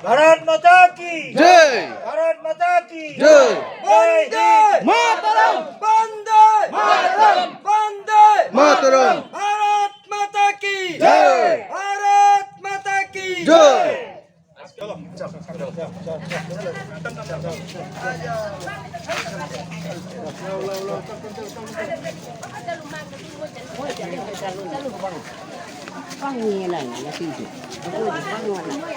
भारत माता की जय। भारत माता की जय। वंदे मातरम। वंदे मातरम वंदे मातरम। भारत माता की जय। भारत माता की जय। Pangi lang na sige. Ako di pangon na.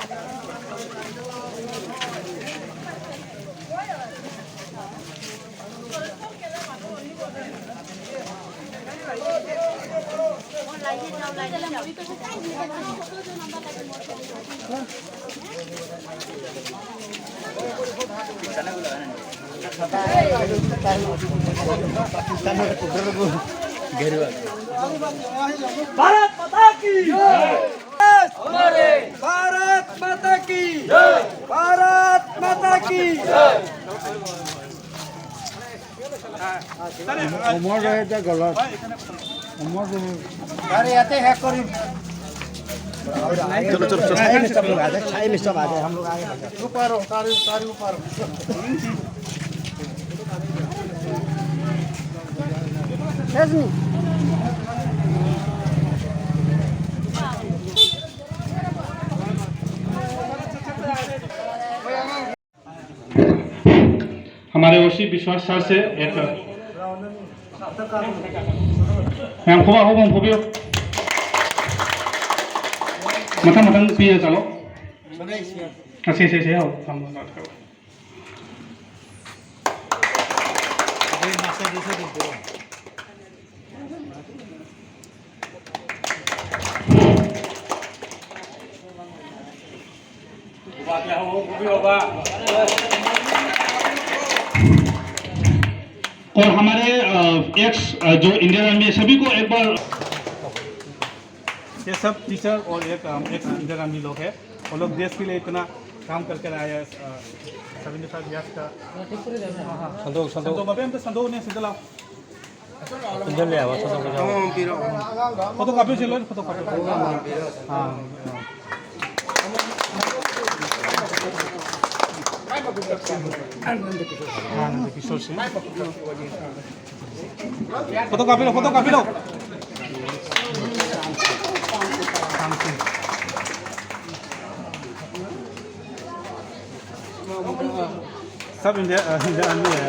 Bharat माता की भारत माता की भारत माता की अरे आते हैं करीब चलो चलो चलो। Ay, may sabado. हम लोग आगे बढ़ते हैं. ऊपर हो सारे सारे ऊपर हो हमारे ओसी विश्वास सर से एक मैम खोबा हो बम खोबियो मथा मथन पिए चलो से आओ हम बात करो और हमारे एक्स जो इंडियन आर्मी है सभी को एक बार ये सब टीचर और एक एक्स इंडियन आर्मी लोग हैं वो लोग देश के लिए इतना काम करके आए हैं सभी के साथ याद का संतोष संतोष बाबे हम तो संतोष ने सिद्धलाओ इंजन ले आवा तो जाओ। फोटो कॉपी चलो फोटो कॉपी हाँ आनंद किशोर से फोटो कॉपी लो सब इंडिया आर्मी है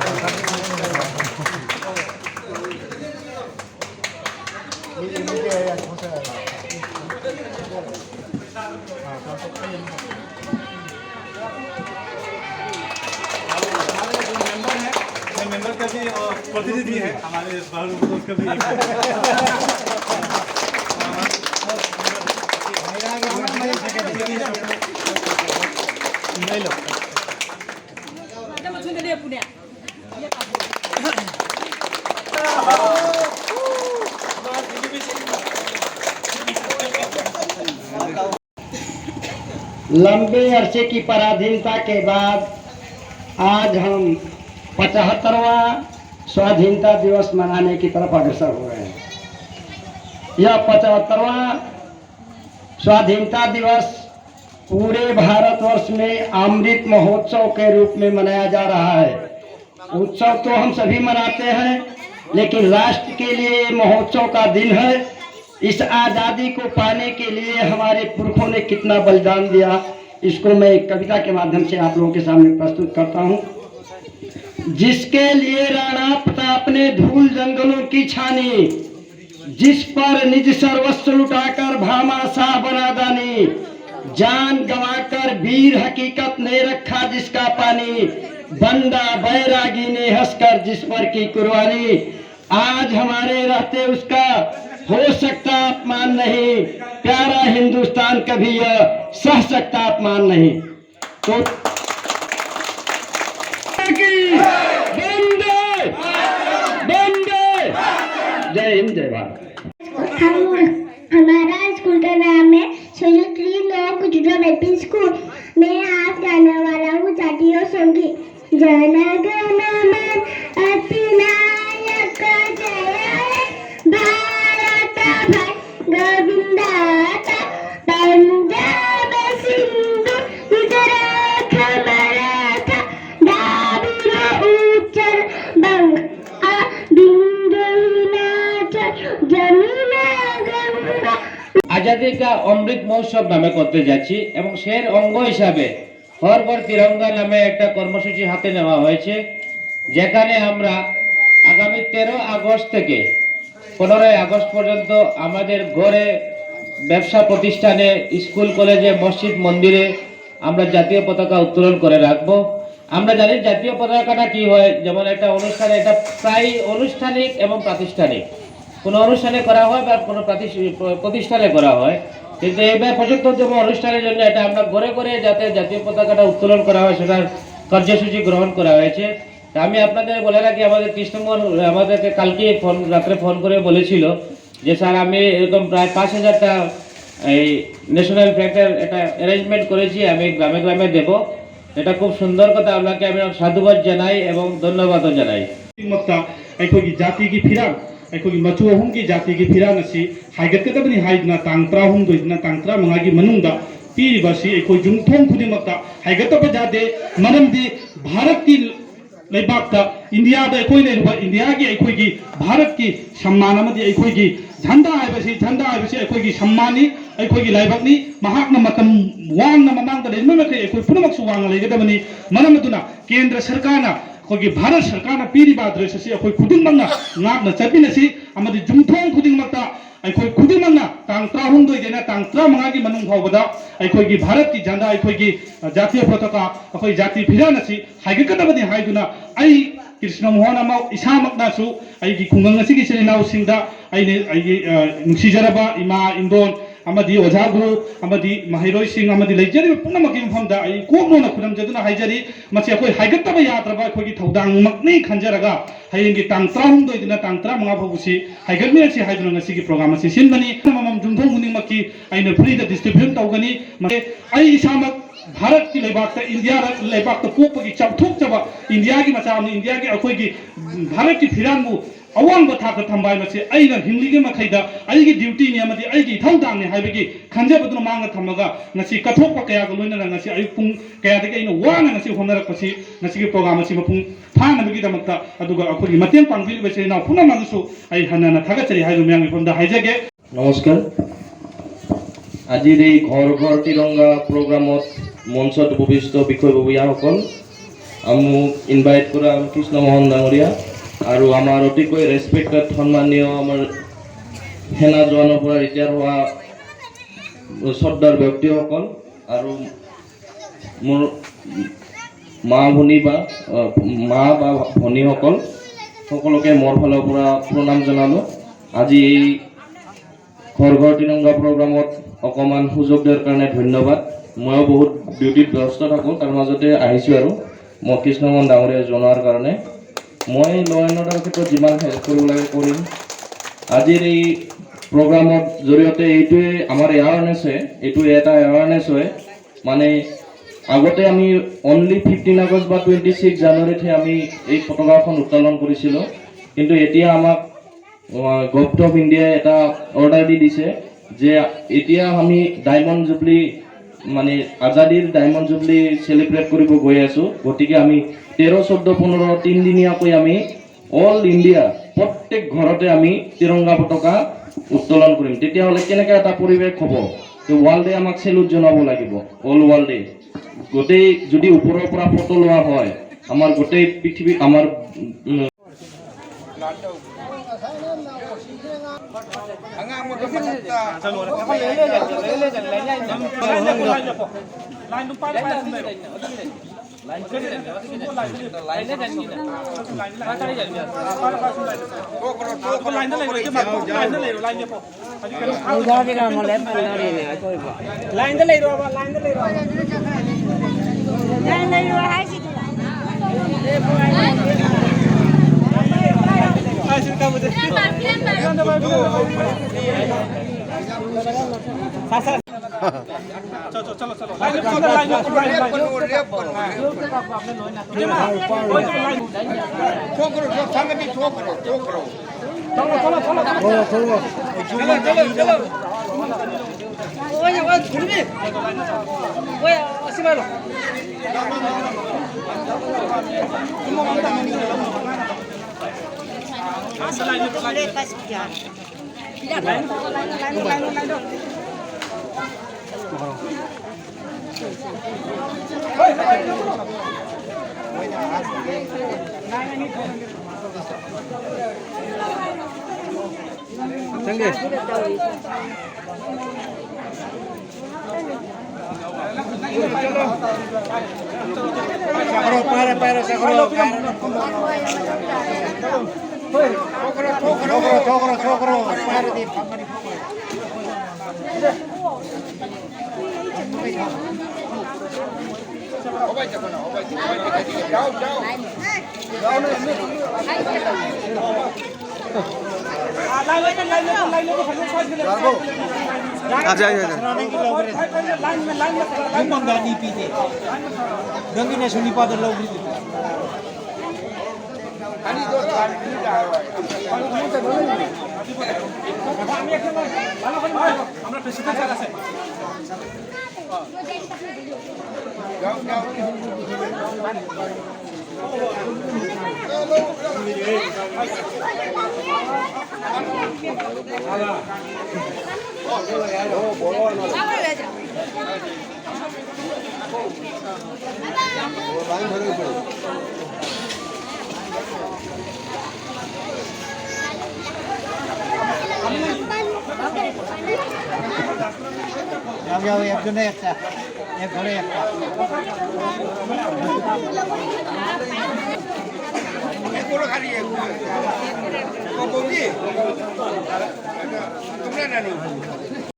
मेंबर का भी प्रतिनिधि है हमारे बाहर उसका भी लंबे अरसे की पराधीनता के बाद आज हम 75वां स्वाधीनता दिवस मनाने की तरफ अग्रसर हो रहे हैं। यह 75वां स्वाधीनता दिवस पूरे भारतवर्ष में अमृत महोत्सव के रूप में मनाया जा रहा है। उत्सव तो हम सभी मनाते हैं, लेकिन राष्ट्र के लिए महोत्सव का दिन है। इस आज़ादी को पाने के लिए हमारे पुरखों ने कितना बलिदान दिया, इसको मैं एक कविता के माध्यम से आप लोगों के सामने प्रस्तुत करता हूँ। जिसके लिए राणा प्रताप ने धूल जंगलों की छानी, जिस पर निज सर्वस्व लुटाकर भामाशाह बना दानी, जान गंवाकर वीर हकीकत ने रखा जिसका पानी, बंदा बैरागी ने हंसकर जिस पर की कुर्बानी, आज हमारे रहते उसका हो सकता अपमान नहीं, प्यारा हिंदुस्तान कभी यह सह सकता अपमान नहीं। तो जय हिंद जय भारत। हमारा स्कूल का नाम है सोजोत्री नो गुजरात एलपी स्कूल। मैं आज गाने वाला हूँ जातीय संगीत। जन गण मन अधिनायक जय भारत भाई गोविंदा पंजाब सिंधु गुजरात আজাদী কা অমৃত মহোৎসব নামে করতে যাচ্ছি এবং সের অঙ্গ হিসাবে হর ঘর তিরঙ্গা নামে একটা কর্মসূচি হাতে নেওয়া হয়েছে, যেখানে আমরা আগামী 13 আগস্ট থেকে 15 আগস্ট পর্যন্ত আমাদের ঘরে, ব্যবসা প্রতিষ্ঠানে, স্কুল কলেজে, মসজিদ মন্দিরে আমরা জাতীয় পতাকা উত্তোলন করে রাখবো। আমরা জানি জাতীয় পতাকাটা কি হয়, যেমন একটা অনুষ্ঠানে, এটা প্রায় আনুষ্ঠানিক এবং প্রাতিষ্ঠানিক, কোনো অনুষ্ঠানে করা হয় বা কোনো প্রতিষ্ঠানে করা হয়, কিন্তু এবার প্রজাতন্ত্র অনুষ্ঠানের জন্য এটা আমরা ঘরে ঘরে যাতে জাতীয় পতাকাটা উত্তোলন করা হয় সেটার কার্যসূচি গ্রহণ করা হয়েছে। আমি আপনাদের বলে রাখি, আমাদের কৃষ্ণমোহন আমাদেরকে কালকে রাত্রে ফোন করে বলেছিল যে স্যার আমি এরকম প্রায় 5000টা এই ন্যাশনাল ফ্ল্যাগের এটা অ্যারেঞ্জমেন্ট করেছি, আমি গ্রামে গ্রামে দেব। এটা খুব সুন্দর কথা, আপনাকে আমি সাধুবাদ জানাই এবং ধন্যবাদও জানাই। ꯑꯩꯈꯣꯏꯒꯤ ꯖꯥꯇꯤꯒꯤ ꯐꯤꯔꯥꯜ ꯑꯩꯈꯣꯏꯒꯤ ꯃꯆꯨ ꯑꯍꯨꯝꯒꯤ ꯖꯥꯇꯤꯒꯤ ꯐꯤꯔꯥꯜ ꯑꯁꯤ ꯍꯥꯏꯒꯠꯀꯗꯕꯅꯤ ꯍꯥꯏꯗꯨꯅ ꯇꯥꯡ 18ꯗ ꯇꯥꯡ 15ꯒꯤ ꯃꯅꯨꯡꯗ ꯄꯤꯔꯤꯕ ꯑꯁꯤ ꯑꯩꯈꯣꯏ ꯌꯨꯝꯊꯣꯡ ꯈꯨꯗꯤꯡꯃꯛꯇ ꯍꯥꯏꯒꯠꯇꯕ ꯌꯥꯗꯦ, ꯃꯔꯝꯗꯤ ꯚꯥꯔꯠꯀꯤ ꯂꯩꯕꯥꯛꯇ ꯏꯟꯗꯤꯌꯥꯗ ꯑꯩꯈꯣꯏ ꯂꯩꯔꯤꯕ ꯏꯟꯗꯤꯌꯥꯒꯤ ꯑꯩꯈꯣꯏꯒꯤ ꯚꯥꯔꯠꯀꯤ ꯁꯝꯃꯥꯟ ꯑꯃꯗꯤ ꯑꯩꯈꯣꯏꯒꯤ ꯓꯟꯗꯥ ꯍꯥꯏꯕꯁꯤ ꯑꯩꯈꯣꯏꯒꯤ ꯁꯝꯃꯥꯟꯅꯤ, ꯑꯩꯈꯣꯏꯒꯤ ꯂꯥꯏꯕꯛꯅꯤ, ꯃꯍꯥꯛꯅ ꯃꯇꯝ ꯋꯥꯡꯅ ꯃꯃꯥꯡꯗ ꯂꯩꯔꯤꯕ ꯃꯈꯩ ꯑꯩꯈꯣꯏ ꯄꯨꯝꯅꯃꯛꯁꯨ ꯋꯥꯡꯅ ꯂꯩꯒꯗꯕꯅꯤ꯫ ꯃꯔꯝ ꯑꯗꯨꯅ ꯀꯦꯟꯗ꯭ꯔ ꯁꯔꯀꯥꯔꯅ ꯑꯩꯈꯣꯏꯒꯤ ꯚꯥꯔꯠ ꯁꯔꯀꯥꯔꯅ ꯄꯤꯔꯤꯕ ꯑꯦꯗ꯭ꯔꯦꯁ ꯑꯁꯤ ꯑꯩꯈꯣꯏ ꯈꯨꯗꯤꯡꯃꯛꯅ ꯉꯥꯛꯅ ꯆꯠꯃꯤꯟꯅꯁꯤ ꯑꯃꯗꯤ ꯌꯨꯝꯊꯣꯡ ꯈꯨꯗꯤꯡꯃꯛꯇ ꯑꯩꯈꯣꯏ ꯈꯨꯗꯤꯡꯃꯛꯅ ꯇꯥꯡ 18ꯗꯩꯅ ꯇꯥꯡ 15ꯒꯤ ꯃꯅꯨꯡ ꯐꯥꯎꯕꯗ ꯑꯩꯈꯣꯏꯒꯤ ꯚꯥꯔꯠꯀꯤ ꯓꯟꯗꯥ, ꯑꯩꯈꯣꯏꯒꯤ ꯖꯥꯇꯤय ꯄताका, ꯑꯩꯈꯣꯏ ꯖꯥꯇꯤ ꯐꯤꯔꯥꯜ ꯑꯁꯤ ꯍꯥꯏꯒꯠꯀꯗꯕꯅꯤ ꯍꯥꯏꯗꯨꯅ ꯑꯩ ꯀ꯭ꯔꯤꯁꯅ ꯃꯣꯍꯟ ꯑꯃ ꯏꯁꯥꯃꯛꯅꯁꯨ ꯑꯩꯒꯤ ꯈꯨꯡꯒꯪ ꯑꯁꯤꯒꯤ ꯏꯆꯤꯜ ꯏꯅꯥꯎꯁꯤꯡꯗ ꯑꯩꯒꯤ ꯅꯨꯡꯁꯤꯖꯔꯕ ꯏꯃꯥ ꯏꯟꯗꯣꯟ ꯑꯃꯗꯤ ꯑꯣꯖꯥ ꯒꯨꯔꯨ ꯑꯃꯗꯤ ꯃꯍꯩꯔꯣꯏꯁꯤꯡ ꯑꯃꯗꯤ ꯂꯩꯖꯔꯤꯕ ꯄꯨꯝꯅꯃꯛꯀꯤ ꯃꯐꯝꯗ ꯑꯩ ꯀꯣꯛꯅꯣꯅ ꯈꯨꯔꯨꯝꯖꯗꯨꯅ ꯍꯥꯏꯖꯔꯤ, ꯃꯁꯤ ꯑꯩꯈꯣꯏ ꯍꯥꯏꯒꯠꯇꯕ ꯌꯥꯗ꯭ꯔꯕ ꯑꯩꯈꯣꯏꯒꯤ ꯊꯧꯗꯥꯡꯃꯛꯅꯤ ꯈꯟꯖꯔꯒ ꯍꯌꯦꯡꯒꯤ ꯇꯥꯡ 18ꯗꯩꯅ ꯇꯥꯡ 15 ꯐꯥꯎꯕꯁꯤ ꯍꯥꯏꯒꯠꯃꯤꯟꯅꯁꯤ ꯍꯥꯏꯗꯨꯅ ꯉꯁꯤꯒꯤ ꯄ꯭ꯔꯣꯒ꯭ꯔꯥꯝ ꯑꯁꯤ ꯁꯤꯟꯕꯅꯤ꯫ ꯑꯃꯃꯝ ꯌꯨꯝꯊꯣꯡ ꯈꯨꯗꯤꯡꯃꯛꯀꯤ ꯑꯩꯅ ꯐ꯭ꯔꯤꯗ ꯗꯤꯁꯇ꯭ꯔꯤꯕ꯭ꯌꯨꯠ ꯇꯧꯒꯅꯤ। ꯑꯩ ꯏꯁꯥꯃꯛ भारत की लेबाक इंडिया लेबाक पोपगी चाउथोक्चबा इंडिया की मचामनी इंडिया की अखोगी भारत की फिरानबु अवांग थाक थंबाय मसे अइना हिंगलीगे मखैदा अइगी ड्यूटी ने अमदि अइगी थौदांग ने हाइबगी खंजेबदुन मांग थमगा नसी कथोक कया गलोइना नसी अयु पुंग कया दगे अइना वाना नसी होनरकपसी नसी प्रोग्राम असी मपुंग फानबगी दमक्ता अदुगा अखोगी मतें पांगबिलिबसे ना पुना मांगसु अइ हनना थागचरि हाइदु म्यांग फंदा हाइजगे। नमस्कार। আজিৰ এই ঘৰ ঘৰ তিৰংগা প্ৰগ্ৰামত মঞ্চত উপবিষ্ট বিষয়ববীয়াসকল, মোক ইনভাইট কৰা কৃষ্ণমোহন ডাঙৰীয়া আৰু আমাৰ অতিকৈ ৰেছপেক্টেড সন্মানীয় আমাৰ সেনা জোৱানৰ পৰা ৰিটায়াৰ হোৱা শ্ৰদ্ধাৰ ব্যক্তিসকল আৰু মোৰ মা বা ভনীসকল সকলোকে মোৰ ফালৰ পৰা প্ৰণাম জনালোঁ। আজি এই ঘৰ ঘৰ তিৰংগা প্ৰগ্ৰামত অকণমান সুযোগ দিয়াৰ কাৰণে ধন্যবাদ। ময়ো বহুত ডিউটিত ব্যস্ত থাকোঁ, তাৰ মাজতে আহিছোঁ আৰু মই কৃষ্ণমোহন ডাঙৰীয়া জনোৱাৰ কাৰণে। মই ল এণ্ড অৰ্ডাৰৰ ক্ষেত্ৰত যিমান হেল্প কৰিব লাগে কৰিম। আজিৰ এই প্ৰগ্ৰামৰ জৰিয়তে এইটোৱে আমাৰ এৱাৰনেছে, এইটো এটা এৱাৰনেছ হয়, মানে আগতে আমি অনলি 15 আগষ্ট বা 26 জানুৱাৰীতহে আমি এই পতাকাখন উত্তোলন কৰিছিলোঁ, কিন্তু এতিয়া আমাক গভৰ্ণমেণ্ট অফ ইণ্ডিয়াই এটা অৰ্ডাৰ দি দিছে যে এতিয়া আমি ডায়মণ্ড জুবলি মানে আজাদীৰ ডায়মণ্ড জুবলি চেলিব্ৰেট কৰিব গৈ আছোঁ। গতিকে আমি 13, 14, 15 তিনিদিনীয়াকৈ আমি অল ইণ্ডিয়া প্ৰত্যেক ঘৰতে আমি তিৰংগা পতাকা উত্তোলন কৰিম। তেতিয়াহ'লে কেনেকৈ এটা পৰিৱেশ হ'ব, ৱৰ্ল্ডে আমাক চেলুট জনাব লাগিব, অল ৱৰ্ল্ডে। গোটেই যদি ওপৰৰ পৰা ফটো লোৱা হয়, আমাৰ গোটেই পৃথিৱী আমাৰ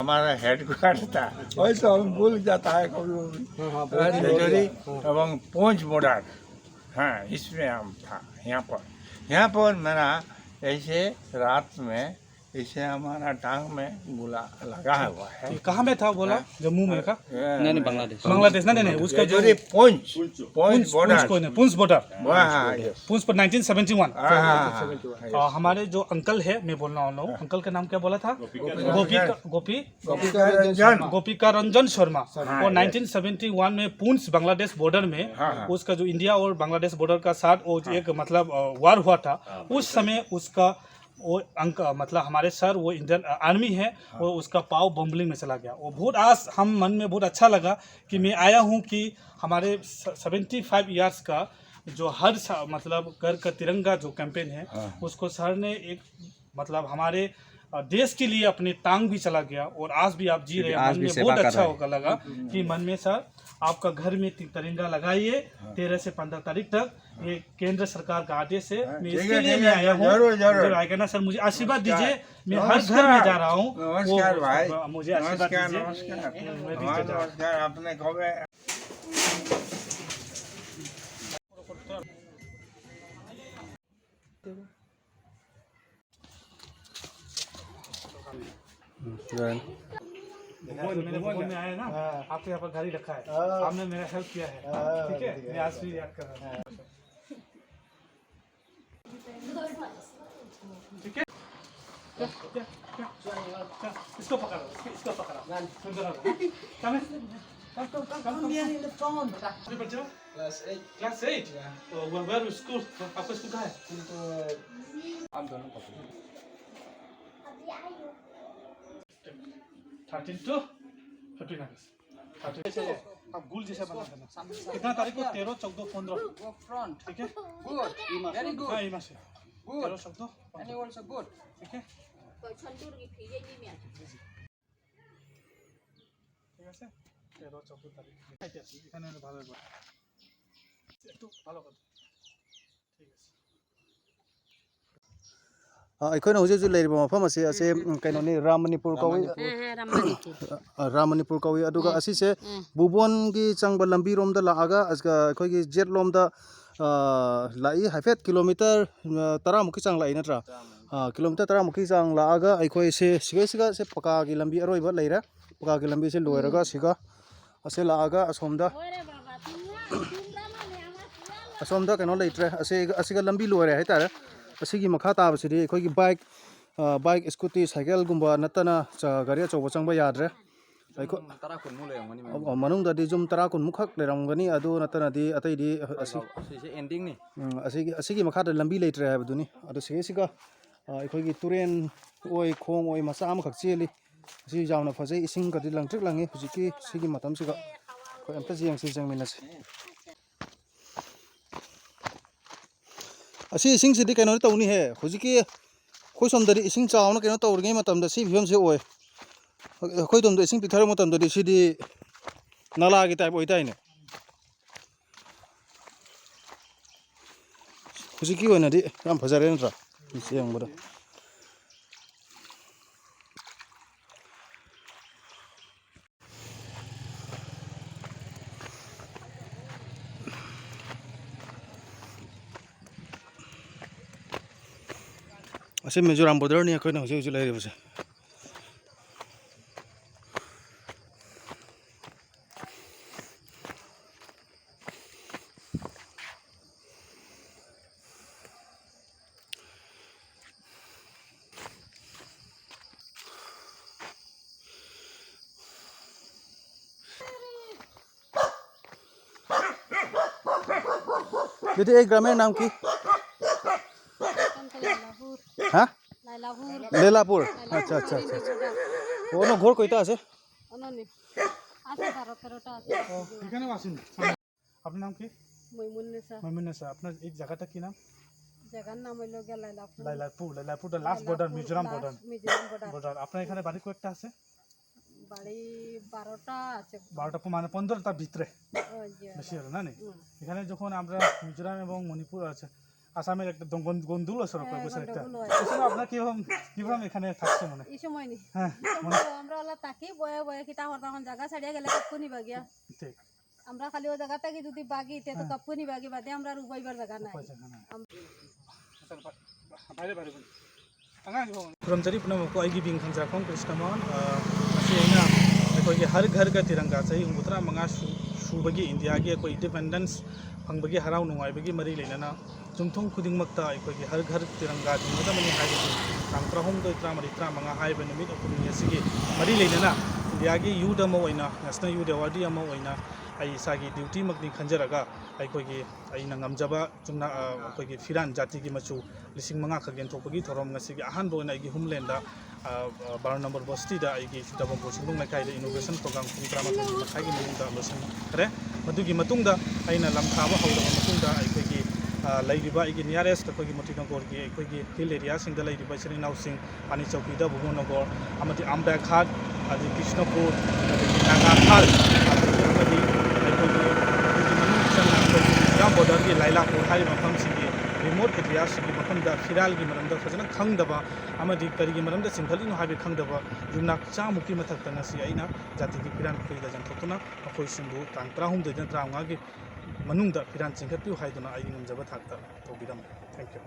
हमारा हेडक्वार्टर था वैसे हम भूल जाता है कभी तिजोरी एवं पोंछ बॉर्डर। हाँ, इसमें हम था यहाँ पर मेरा ऐसे रात में इसे हमारा टांग में गोला लगा हुआ है। कहाँ में था बोला? जम्मू में का? नहीं बांग्लादेश बांग्लादेश नहीं उसका जो पोंछ बॉर्डर पुंछ बॉर्डर वहाँ पुंछ पर 1971। हाँ, हमारे जो अंकल है, मैं बोलना वाला हूँ, अंकल का नाम क्या बोला था? गोपिका रंजन शर्मा। और 1971 में पुंछ बांग्लादेश बॉर्डर में उसका जो इंडिया और बांग्लादेश बॉर्डर का साथ वो एक मतलब वार हुआ था। उस समय उसका वो मतलब हमारे सर वो इंडियन आर्मी है, वो उसका पाव बम्बलिंग में चला गया। वो बहुत आज हम मन में बहुत अच्छा लगा कि मैं आया हूँ कि हमारे 75 इयर्स का जो हर मतलब कर का तिरंगा जो कैंपेन है उसको सर ने एक मतलब हमारे देश के लिए अपने टांग भी चला गया। और आज भी आप जी रहे हैं, मन में बहुत अच्छा होगा लगा कि मन में सर आपका घर में तिरंगा लगाइए 13 से 15 तारीख तक। ये केंद्र सरकार का आदेश है, मैं इसके लिए मैं आया हूँ। जरूर आएगा ना सर, मुझे आशीर्वाद दीजिए। मैं हर घर में जा रहा हूँ, नमस्कार भाई, मुझे आशीर्वाद दीजिए। नमस्कार। आपने कभी मेरे फोन में आया ना, आपके यहाँ पर गाड़ी रखा है, आपने मेरा हेल्प किया है, ठीक है? मैं आज भी याद कर रहा हूँ, ठीक है? इसको पकड़ो, इसको पकड़ो, बच्चों क्लास 8 तो वेयर स्कूल, आपका स्कूल कहाँ है? आप दोनों पकड़ो। 13 to 15 अगस्त। आप गुल जैसा बना देना। कितना तारीख को? 13, 14, 15। ठीक है? Very good. हाँ, इमा से 13, 14, And you also good. ठीक है? ঠিক আছে 13, 14 তারিখ এখানে ভালো একটু ভালো কথা ঠিক আছে ꯑꯩꯈꯣꯏꯅ ꯍꯧꯖꯤꯛ ꯍꯧꯖꯤꯛ ꯂꯩꯔꯤꯕ ꯃꯐꯝ ꯑꯁꯤ ꯀꯩꯅꯣꯅꯤ ꯔꯥꯝꯃꯅꯤꯄꯨꯔ ꯀꯧꯏ ꯔꯥꯝꯃꯅꯤꯄꯨꯔ ꯀꯧꯏ ꯑꯗꯨꯒ ꯑꯁꯤꯁꯦ ꯕꯨꯕꯣꯟꯒꯤ ꯆꯪꯕ ꯂꯝꯕꯤꯔꯣꯝꯗ ꯂꯥꯛꯑꯒ ꯑꯩꯈꯣꯏꯒꯤ ꯖꯦꯠꯂꯣꯝꯗ ꯂꯥꯛꯏ ꯍꯥꯏꯐꯦꯠ ꯀꯤꯂꯣꯃꯤꯇꯔ 10ꯃꯨꯛꯀꯤ ꯆꯥꯡ ꯂꯥꯛꯏ ꯅꯠꯇ꯭ꯔꯥ ꯀꯤꯂꯣꯃꯤꯇꯔ 10ꯃꯨꯛꯀꯤ ꯆꯥꯡ ꯂꯥꯛꯑꯒ ꯑꯩꯈꯣꯏꯁꯦ ꯁꯤꯒꯩꯁꯤꯒ ꯄꯀꯥꯒꯤ ꯂꯝꯕꯤ ꯑꯔꯣꯏꯕ ꯂꯩꯔꯦ ꯄꯀꯥꯒꯤ ꯂꯝꯕꯤꯁꯦ ꯂꯣꯏꯔꯒ ꯁꯤꯒ ꯑꯁꯤ ꯂꯥꯛꯑꯒ ꯑꯁꯣꯝꯗ ꯀꯩꯅꯣ ꯂꯩꯇ꯭ꯔꯦ ꯑꯁꯤꯒ ꯂꯝꯕꯤ ꯂꯣꯏꯔꯦ ꯍꯥꯏꯇꯥꯔꯦ ꯑꯁꯤꯒꯤ ꯃꯈꯥ ꯇꯥꯕꯁꯤꯗꯤ ꯑꯩꯈꯣꯏꯒꯤ ꯕꯥꯏꯛ ꯁ꯭ꯀꯨꯇꯤ ꯁꯥꯏꯀꯜꯒꯨꯝꯕ ꯅꯠꯇꯅ ꯒꯥꯔꯤ ꯑꯆꯧꯕ ꯆꯪꯕ ꯌꯥꯗ꯭ꯔꯦ ꯃꯅꯨꯡꯗꯗꯤ ꯌꯨꯝ 10-20 ꯈꯛ ꯂꯩꯔꯝꯒꯅꯤ ꯑꯗꯨ ꯅꯠꯇꯅꯗꯤ ꯑꯇꯩꯗꯤ ꯑꯁꯤꯒꯤ ꯃꯈꯥꯗ ꯂꯝꯕꯤ ꯂꯩꯇ꯭ꯔꯦ ꯍꯥꯏꯕꯗꯨꯅꯤ ꯑꯗꯨ ꯁꯤꯒꯩꯁꯤꯒ ꯑꯩꯈꯣꯏꯒꯤ ꯇꯨꯔꯦꯟ ꯑꯣꯏ ꯈꯣꯡ ꯑꯣꯏ ꯃꯆꯥ ꯑꯃꯈꯛ ꯆꯦꯜꯂꯤ ꯁꯤ ꯌꯥꯝꯅ ꯐꯖꯩ ꯏꯁꯤꯡꯒꯗꯤ ꯂꯪꯇ꯭ꯔꯤꯛ ꯂꯪꯉꯤ ꯍꯧꯖꯤꯛꯀꯤ ꯁꯤꯒꯤ ꯃꯇꯝꯁꯤꯒ ꯑꯩꯈꯣꯏ ꯑꯝꯇ ꯌꯦꯡꯁꯤ ꯆꯪꯃꯤꯟꯅꯁꯤ ꯑꯁꯤ ꯏꯁꯤꯡꯁꯤꯗꯤ ꯀꯩꯅꯣ ꯇꯧꯅꯤꯍꯦ ꯍꯧꯖꯤꯛꯀꯤ ꯑꯩꯈꯣꯏ ꯁꯣꯝꯗꯗꯤ ꯏꯁꯤꯡ ꯆꯥꯎꯅ ꯀꯩꯅꯣ ꯇꯧꯔꯤꯉꯩ ꯃꯇꯝꯗ ꯁꯤ ꯐꯤꯕꯝꯁꯤ ꯑꯣꯏ ꯑꯩꯈꯣꯏ ꯇꯣꯝꯗ ꯏꯁꯤꯡ ꯄꯤꯊꯔꯛꯄ ꯃꯇꯝꯗꯗꯤ ꯁꯤꯗꯤ ꯅꯂꯥꯒꯤ ꯇꯥꯏꯞ ꯑꯣꯏꯇꯥꯏꯅꯦ ꯍꯧꯖꯤꯛꯀꯤ ꯑꯣꯏꯅꯗꯤ ꯌꯥꯝ ꯐꯖꯔꯦ ꯅꯠꯇ꯭ꯔꯥ ꯌꯦꯡꯕꯗ ꯑꯁꯤ ꯃꯤꯖꯣꯔꯥꯝ ꯕꯣꯔꯗꯔꯅꯤ ꯑꯩꯈꯣꯏꯅ ꯍꯧꯖꯤꯛ ꯍꯧꯖꯤꯛ ꯂꯩꯔꯤꯕꯁꯦ दीदी एक ग्रामीण नाम की हाँ लेलापुर अच्छा अच्छा अच्छा वो ना घोर कोईता আছে এখানে আসেন আপনার নাম কি মইমুন্নেসা আপনার এই জায়গাটা কি নাম জায়গার নাম হইল গিয়া Lailapur Lailapur the last border Mizoram border আপনার এখানে বাড়ি কয়েকটা আছে বাড়ি 12টা আছে 12টা মানে 15টার ভিতরে বেশি হলো না এখানে যখন আমরা মিজোরাম এবং মণিপুর আছে আসামের একটা গন্ডুল আছে একটা আপনার কিভাবে এখানে থাকছে মনে এই সময় নি হ্যাঁ আমরা ওলা তাকি বয়ে বয়ে কিতা হর তখন জায়গা ছাড়িয়া গেলে কাপুনি বাগিয়া ঠিক আমরা খালি ও জায়গাটা কি যদি বাগি তে তো কাপুনি বাগি বাদে আমরা আর উবাইবার জায়গা নাই বাইরে বাইরে खुरमजरी पुनमको आइगी बिंग खंजाखों कृष्णमोहन असी अइना अखोगी हर घर का तिरंगा चाही 53 सूबगी इंडिया की अखोई इंडिपेंडेंस फंगबगी हराव नुंगाइबगी मरी लेना जुमथों खुदिंगमक्ता अखोगी हर घर तिरंगा दिनगदमनि हाइबगी तांग 3 हाइब नुमित अखुनी असिगी मरी लेना इंडिया की यूथ अमो ओइना नेशनल यूथ अवार्डी अमो ओइना आई सागी ड्यूटी मक्नी खंजरगा अखोगी अइना ngamjaba chungna अखोगी फिरान जाति की मचु 5,000 खगेन थोपगी थोरम ngasiगी अहानबो ओइना अगी हुमलेंदा 12 नंबर बस्ती दा अगी फिदाबम बोसिंदुंग लाइकाइ दा इनोवेशन प्रोग्राम कुंत्रा मखाइगी मनुंदा लोसन करे मदुगी मतुंगदा अइना लमखाबा हौदा मतुंगदा अखोगी लाइरिबा अगी नियरेस्ट अखोगी मोटिनगर की अखोगी हिल एरिया सिंगदा लाइरिबा सिरि नाउसिंग पानी चौकीदा भुवनगर अमति आमबेघाट आदि कृष्णपुर आदि नागाखाल आदि मिजोराम बॉर्डर की लाइलापुर है मफम से रिमोट एरिया से मफम फिराल की मरम फजन खंगदबा करी मरम चिंखलिनो है खंगदबा युना चामुकी मथक्तना जाति की फिरान खुद जंथोना अखोइसिंबु तांग 13 की मनुंग फिरान चिंखपिउ है नमजब थाक तौबीरम थैंक यू